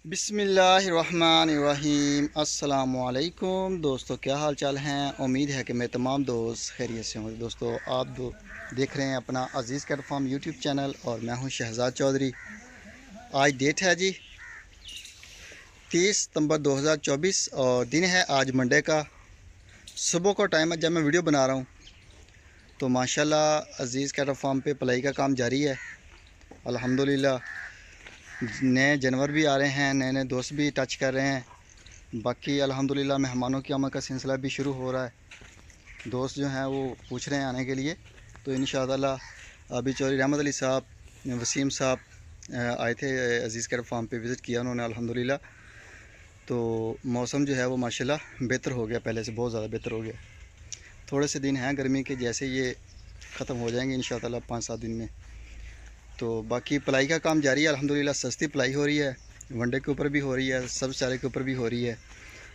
बिस्मिल्लाहिर्रहमानिर्रहीम। अस्सलामुअलैकुम दोस्तों, क्या हाल चाल हैं। उम्मीद है कि मैं तमाम दोस्त खैरियत से होंगे। दोस्तों, आप देख रहे हैं अपना अज़ीज़ कैट फार्म यूट्यूब चैनल और मैं हूं शहजाद चौधरी। आज डेट है जी 30 सितंबर 2024 और दिन है आज मंडे का। सुबह का टाइम है जब मैं वीडियो बना रहा हूं। तो माशाल्लाह अज़ीज़ कैट फार्म पे पलाई का काम जारी है अल्हम्दुलिल्लाह। नए जानवर भी आ रहे हैं, नए नए दोस्त भी टच कर रहे हैं। बाकी अल्हम्दुलिल्लाह मेहमानों की आमद का सिलसिला भी शुरू हो रहा है। दोस्त जो हैं वो पूछ रहे हैं आने के लिए। तो इंशाअल्लाह अभी चौधरी रहमत अली साहब, वसीम साहब आए थे अज़ीज़ कैट फार्म पे, विज़िट किया उन्होंने अल्हम्दुलिल्लाह। तो मौसम जो है वो माशाल्लाह बेहतर हो गया, पहले से बहुत ज़्यादा बेहतर हो गया। थोड़े से दिन हैं गर्मी के, जैसे ये ख़त्म हो जाएंगे इंशाअल्लाह 5-7 दिन में। तो बाकी पलाई का काम जारी है अल्हम्दुलिल्लाह। सस्ती पलाई हो रही है, वनडे के ऊपर भी हो रही है, सब्ज़ चारे के ऊपर भी हो रही है।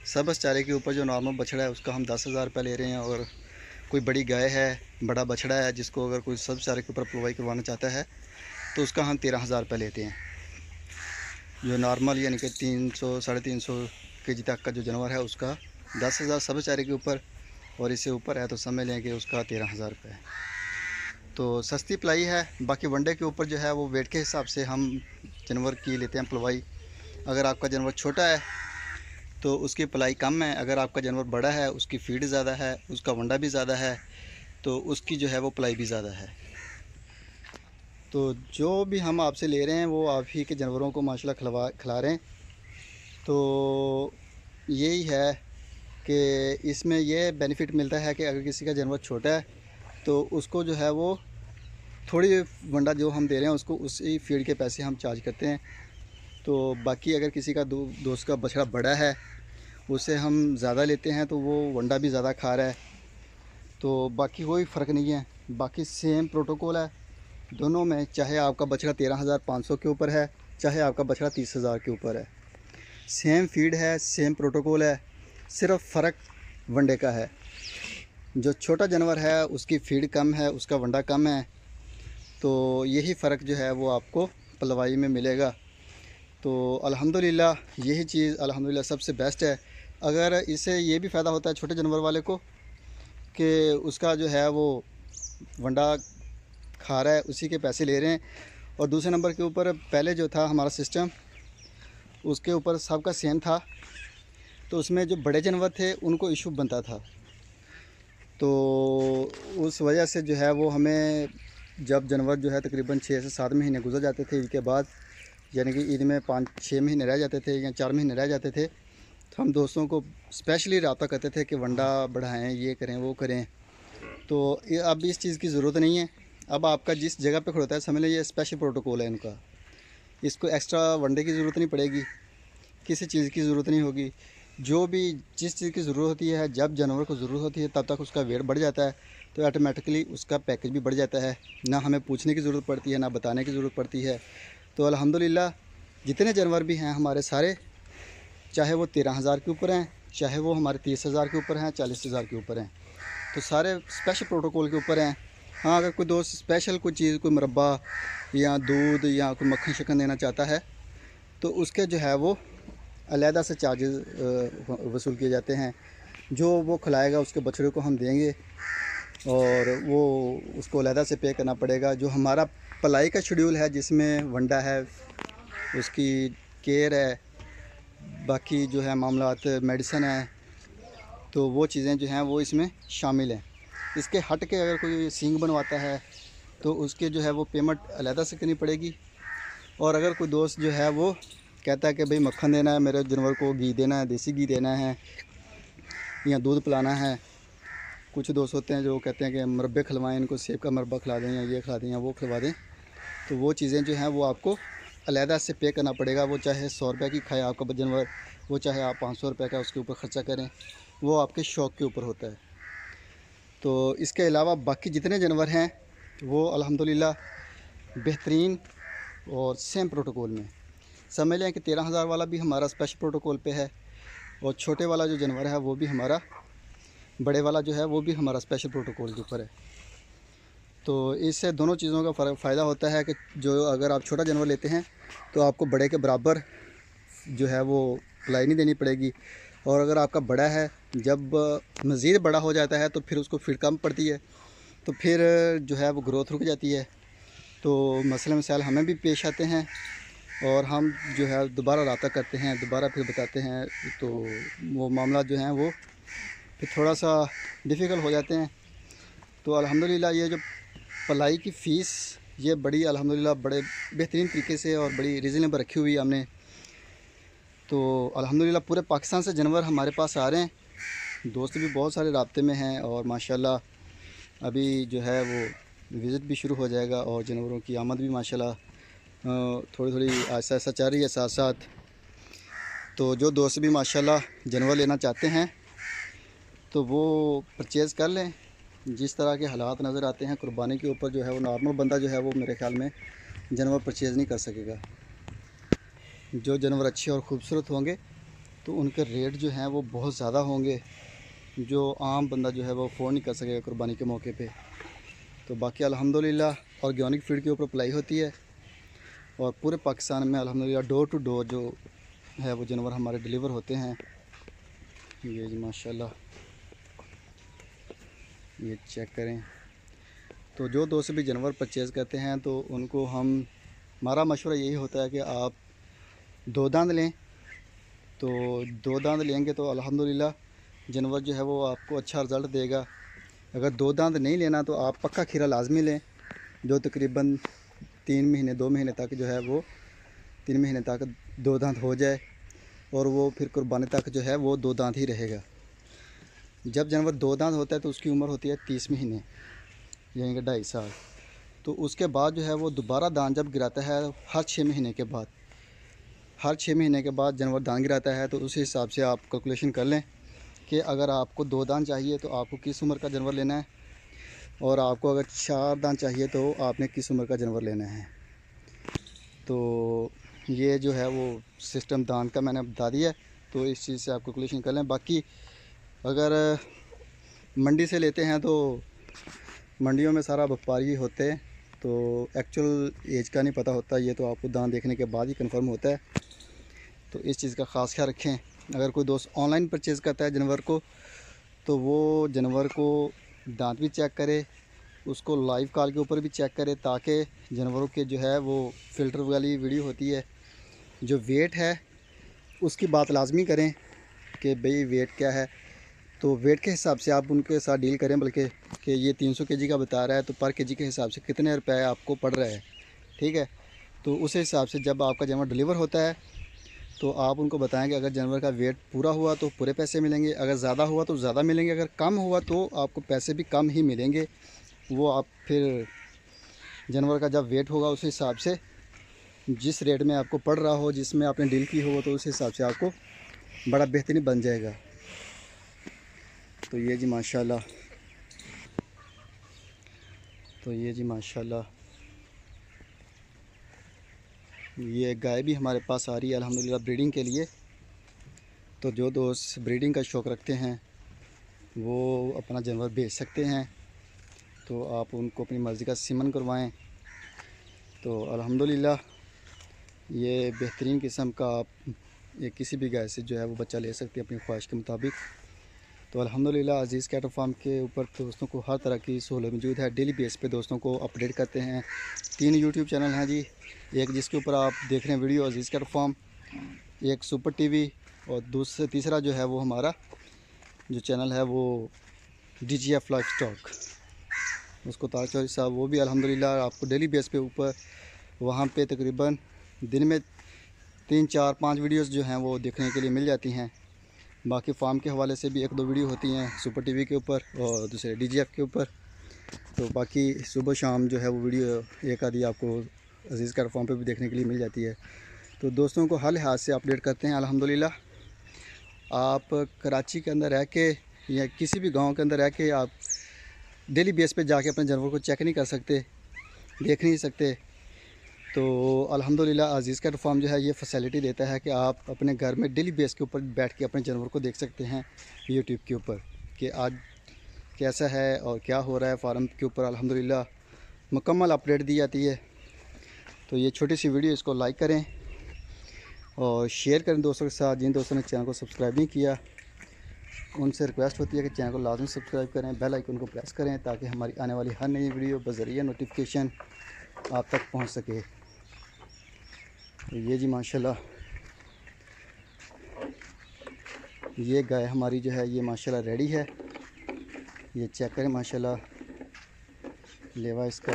सब्ज़ चारे के ऊपर जो नॉर्मल बछड़ा है उसका हम 10,000 रुपये ले रहे हैं, और कोई बड़ी गाय है, बड़ा बछड़ा है, जिसको अगर कोई सब्ज़ चारे के ऊपर पलवाई करवाना चाहता है तो उसका हम 13,000 रुपये लेते हैं। जो नॉर्मल यानी कि 300-350 kg तक का जो जानवर है उसका 10,000 सब्ज़ चारे के ऊपर, और इससे ऊपर है तो समझ लें कि उसका 13,000 रुपये है। तो सस्ती पलाई है। बाकी वनडे के ऊपर जो है वो वेट के हिसाब से हम जानवर की लेते हैं पलवाई। अगर आपका जानवर छोटा है तो उसकी पलाई कम है, अगर आपका जानवर बड़ा है उसकी फीड ज़्यादा है, उसका वंडा भी ज़्यादा है, तो उसकी जो है वो पलाई भी ज़्यादा है। तो जो भी हम आपसे ले रहे हैं वो आप ही के जानवरों को माशाल्लाह खिला रहे हैं। तो यही है कि इसमें ये बेनिफिट मिलता है कि अगर किसी का जानवर छोटा है तो उसको जो है वो थोड़ी वंडा जो हम दे रहे हैं उसको उसी फीड के पैसे हम चार्ज करते हैं। तो बाकी अगर किसी का दोस्त का बछड़ा बड़ा है उससे हम ज़्यादा लेते हैं तो वो वंडा भी ज़्यादा खा रहा है। तो बाकी कोई फ़र्क नहीं है, बाकी सेम प्रोटोकॉल है दोनों में। चाहे आपका बछड़ा 13,500 के ऊपर है, चाहे आपका बछड़ा 30,000 के ऊपर है, सेम फीड है, सेम प्रोटोकॉल है। सिर्फ फ़र्क वंडे का है। जो छोटा जानवर है उसकी फीड कम है, उसका वंडा कम है। तो यही फ़र्क जो है वो आपको पलवाई में मिलेगा। तो अल्हम्दुलिल्लाह यही चीज़ अल्हम्दुलिल्लाह सबसे बेस्ट है। अगर इससे ये भी फ़ायदा होता है छोटे जानवर वाले को कि उसका जो है वो वंडा खा रहा है, उसी के पैसे ले रहे हैं। और दूसरे नंबर के ऊपर पहले जो था हमारा सिस्टम उसके ऊपर सबका सेम था, तो उसमें जो बड़े जानवर थे उनको इशू बनता था। तो उस वजह से जो है वो हमें जब जानवर जो है तकरीबन 6 से 7 महीने गुजर जाते थे ईद के बाद, यानी कि ईद में 5-6 महीने रह जाते थे या 4 महीने रह जाते थे, तो हम दोस्तों को स्पेशली रब्ता करते थे कि वंडा बढ़ाएं, ये करें वो करें। तो अब इस चीज़ की ज़रूरत नहीं है। अब आपका जिस जगह पे खड़ोता है समझ लीजिए स्पेशल प्रोटोकॉल है इनका। इसको एक्स्ट्रा वनडे की ज़रूरत नहीं पड़ेगी, किसी चीज़ की ज़रूरत नहीं होगी। जो भी जिस चीज़ की ज़रूरत होती है, जब जानवर को ज़रूरत होती है तब तक उसका वेट बढ़ जाता है, तो ऑटोमेटिकली उसका पैकेज भी बढ़ जाता है। ना हमें पूछने की ज़रूरत पड़ती है, ना बताने की ज़रूरत पड़ती है। तो अल्हम्दुलिल्लाह जितने जानवर भी हैं हमारे सारे, चाहे वो 13,000 के ऊपर हैं, चाहे वो हमारे 30,000 के ऊपर हैं, 40,000 के ऊपर हैं, तो सारे स्पेशल प्रोटोकॉल के ऊपर हैं। हाँ, अगर कोई दोस्त स्पेशल कोई चीज़, कोई मुरब्बा या दूध या कोई मक्खन शक्खन देना चाहता है तो उसके जो है वो अलहदा से चार्जेस वसूल किए जाते हैं। जो वो खिलाएगा उसके बछड़े को हम देंगे और वो उसको अलहदा से पे करना पड़ेगा। जो हमारा पलाई का शेड्यूल है जिसमें वंडा है, उसकी केयर है, बाकी जो है मामलात मेडिसन है, तो वो चीज़ें जो हैं वो इसमें शामिल हैं। इसके हट के अगर कोई सींग बनवाता है तो उसके जो है वो पेमेंट अलहदा से करनी पड़ेगी। और अगर कोई दोस्त जो है वो कहता है कि भाई मक्खन देना है, मेरे जानवर को घी देना है, देसी घी देना है या दूध पिलाना है। कुछ दोस्त होते हैं जो कहते हैं कि मुरब्बे खिलवाएं, इनको सेब का मुरब्बा खिला दें या ये खिला दें या वो खिलवा दें। तो वो चीज़ें जो हैं वो आपको अलहदा से पे करना पड़ेगा। वो चाहे 100 रुपये की खाए आपका जानवर, वो चाहे आप 500 रुपये का उसके ऊपर ख़र्चा करें, वो आपके शौक़ के ऊपर होता है। तो इसके अलावा बाकी जितने जानवर हैं वो अल्हम्दुलिल्लाह बेहतरीन और सेम प्रोटोकॉल में। समझ लें कि 13,000 वाला भी हमारा स्पेशल प्रोटोकॉल पे है, और छोटे वाला जो जानवर है वो भी हमारा, बड़े वाला जो है वो भी हमारा स्पेशल प्रोटोकॉल के ऊपर है। तो इससे दोनों चीज़ों का फ़ायदा होता है कि जो अगर आप छोटा जानवर लेते हैं तो आपको बड़े के बराबर जो है वो पलाई नहीं देनी पड़ेगी। और अगर आपका बड़ा है, जब मज़ीद बड़ा हो जाता है तो फिर उसको फीड कम पड़ती है, तो फिर जो है वो ग्रोथ रुक जाती है। तो मसले मसाइल हमें भी पेश आते हैं और हम जो है दोबारा रब्ता करते हैं, दोबारा फिर बताते हैं, तो वो मामला जो हैं वो फिर थोड़ा सा डिफ़िकल्ट हो जाते हैं। तो अल्हम्दुलिल्लाह ये जो पलाई की फ़ीस ये बड़ी अल्हम्दुलिल्लाह बड़े बेहतरीन तरीके से और बड़ी रीज़नेबल रखी हुई है हमने। तो अल्हम्दुलिल्लाह पूरे पाकिस्तान से जानवर हमारे पास आ रहे हैं, दोस्त भी बहुत सारे राब्ते में हैं और माशाल्लाह अभी जो है वो विज़िट भी शुरू हो जाएगा और जानवरों की आमद भी माशाल्लाह थोड़ी थोड़ी ऐसा ऐसा चल रही है साथ साथ। तो जो दोस्त भी माशाल्लाह जानवर लेना चाहते हैं तो वो परचेज़ कर लें। जिस तरह के हालात नज़र आते हैं कुर्बानी के ऊपर, जो है वो नॉर्मल बंदा जो है वो मेरे ख़्याल में जानवर परचेज़ नहीं कर सकेगा। जो जानवर अच्छे और ख़ूबसूरत होंगे तो उनके रेट जो हैं वो बहुत ज़्यादा होंगे, जो आम बंदा जो है वो अफोर्ड नहीं कर सकेगा कुर्बानी के मौके पे। तो बाकी अल्हम्दुलिल्लाह ऑर्गेनिक फीड के ऊपर अप्लाई होती है और पूरे पाकिस्तान में अल्हम्दुलिल्लाह डोर टू डोर जो है वो जानवर हमारे डिलीवर होते हैं। ये जी माशाल्लाह, ये चेक करें। तो जो दोस्त भी जानवर परचेज़ करते हैं तो उनको हमारा मशवरा यही होता है कि आप 2 दांत लें। तो 2 दांत लेंगे तो अल्हम्दुलिल्लाह जानवर जो है वो आपको अच्छा रिज़ल्ट देगा। अगर 2 दांत नहीं लेना तो आप पक्का खीरा लाजमी लें, जो तकरीबन 3 महीने 2 महीने तक जो है वो 3 महीने तक 2 दांत हो जाए और वो फिर कुर्बानी तक जो है वो 2 दांत ही रहेगा। जब जानवर 2 दांत होता है तो उसकी उम्र होती है 30 महीने, यानी कि 2.5 साल। तो उसके बाद जो है वो दोबारा दांत जब गिराता है हर 6 महीने के बाद, हर 6 महीने के बाद जानवर दांत गिराता है, तो उस हिसाब से आप कैलकुलेशन कर लें कि अगर आपको 2 दांत चाहिए तो आपको किस उम्र का जानवर लेना है, और आपको अगर 4 दांत चाहिए तो आपने किस उम्र का जानवर लेना है। तो ये जो है वो सिस्टम दांत का मैंने बता दिया है, तो इस चीज़ से आप कैलकुलेशन कर लें। बाकी अगर मंडी से लेते हैं तो मंडियों में सारा व्यापारी होते हैं, तो एक्चुअल एज का नहीं पता होता, ये तो आपको दांत देखने के बाद ही कंफर्म होता है। तो इस चीज़ का ख़ास ख्याल रखें। अगर कोई दोस्त ऑनलाइन परचेज़ करता है जानवर को तो वो जानवर को दांत भी चेक करे, उसको लाइव कॉल के ऊपर भी चेक करे, ताकि जानवरों के जो है वो फ़िल्टर वाली वीडियो होती है, जो वेट है उसकी बात लाजमी करें कि भाई वेट क्या है। तो वेट के हिसाब से आप उनके साथ डील करें, बल्कि कि ये 300 केजी का बता रहा है तो पर केजी के हिसाब से कितने रुपए आपको पड़ रहा है, ठीक है। तो उस हिसाब से जब आपका जानवर डिलीवर होता है तो आप उनको बताएं कि अगर जानवर का वेट पूरा हुआ तो पूरे पैसे मिलेंगे, अगर ज़्यादा हुआ तो ज़्यादा मिलेंगे, अगर कम हुआ तो आपको पैसे भी कम ही मिलेंगे। वो आप फिर जानवर का जब वेट होगा उस हिसाब से जिस रेट में आपको पड़ रहा हो, जिसमें आपने डील की हो, तो उस हिसाब से आपको बड़ा बेहतरीन बन जाएगा। तो ये जी माशाल्लाह, तो ये जी माशाल्लाह ये गाय भी हमारे पास आ रही है अल्हम्दुलिल्लाह ब्रीडिंग के लिए। तो जो दोस्त ब्रीडिंग का शौक़ रखते हैं वो अपना जानवर बेच सकते हैं, तो आप उनको अपनी मर्ज़ी का सीमन करवाएं। तो अल्हम्दुलिल्लाह ये बेहतरीन किस्म का आप ये किसी भी गाय से जो है वो बच्चा ले सकते हैं अपनी ख्वाहिश के मुताबिक। तो अल्हम्दुलिल्लाह अज़ीज़ कैटल फार्म के ऊपर दोस्तों को हर तरह की सहूलत मौजूद है। डेली बेस पे दोस्तों को अपडेट करते हैं। 3 यूट्यूब चैनल हैं जी, एक जिसके ऊपर आप देख रहे हैं वीडियो अज़ीज़ कैटल फार्म, एक सुपर टीवी, और तीसरा जो है वो हमारा जो चैनल है वो DGF लाइफ स्टॉक, उसको ताज चौधरी साहब, वो भी अल्हम्दुलिल्लाह आपको डेली बेस पे ऊपर वहाँ पे तकरीबन दिन में 3, 4, 5 वीडियोस जो हैं वो देखने के लिए मिल जाती हैं। बाकी फार्म के हवाले से भी 1-2 वीडियो होती हैं सुपर टीवी के ऊपर और दूसरे DGF के ऊपर। तो बाकी सुबह शाम जो है वो वीडियो एक आधी आपको अज़ीज़ कैटल फार्म पे भी देखने के लिए मिल जाती है। तो दोस्तों को हर लिहाज से अपडेट करते हैं अल्हम्दुलिल्लाह। आप कराची के अंदर रह के या किसी भी गांव के अंदर रह के आप डेली बेस पे जाके अपने जानवर को चेक नहीं कर सकते, देख नहीं सकते। तो अल्हम्दुलिल्लाह अज़ीज़ कैटल फार्म जो है ये फैसिलिटी देता है कि आप अपने घर में डेली बेस के ऊपर बैठ के अपने जानवर को देख सकते हैं यूट्यूब के ऊपर कि आज कैसा है और क्या हो रहा है फार्म के ऊपर। अल्हम्दुलिल्लाह मुकम्मल अपडेट दी जाती है। तो ये छोटी सी वीडियो इसको लाइक करें और शेयर करें दोस्तों के साथ। जिन दोस्तों ने चैनल को सब्सक्राइब नहीं किया उनसे रिक्वेस्ट होती है कि चैनल को लाजमी सब्सक्राइब करें, बेल आइकन को प्रेस करें ताकि हमारी आने वाली हर नई वीडियो बज़रिया नोटिफिकेशन आप तक पहुंच सके। तो ये जी माशाल्लाह ये गाय हमारी जो है ये माशाल्लाह रेडी है। ये चेक करें माशाल्लाह लेवा इसका,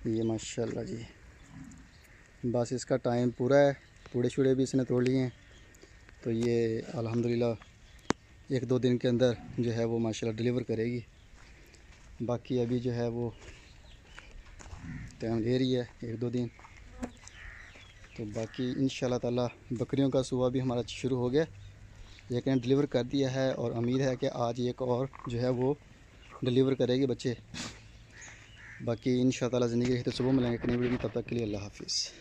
ये माशाल्लाह जी। बस इसका टाइम पूरा है, पूड़े छुड़े भी इसने तोड़ लिए हैं। तो ये अल्हम्दुलिल्लाह 1-2 दिन के अंदर जो है वो माशाल्लाह डिलीवर करेगी। बाकी अभी जो है वो टाइम ले रही है 1-2 दिन। तो बाकी इंशाल्लाह ताला बकरियों का सुबह भी हमारा शुरू हो गया, एक ने डिलीवर कर दिया है और उम्मीद है कि आज एक और जो है वो डिलीवर करेगी बच्चे। बाकी इंशाल्लाह ताला ज़िंदगी रही तो सुबह मिलेंगे एक नई वीडियो में, तब तक के लिए अल्लाह हाफिज़।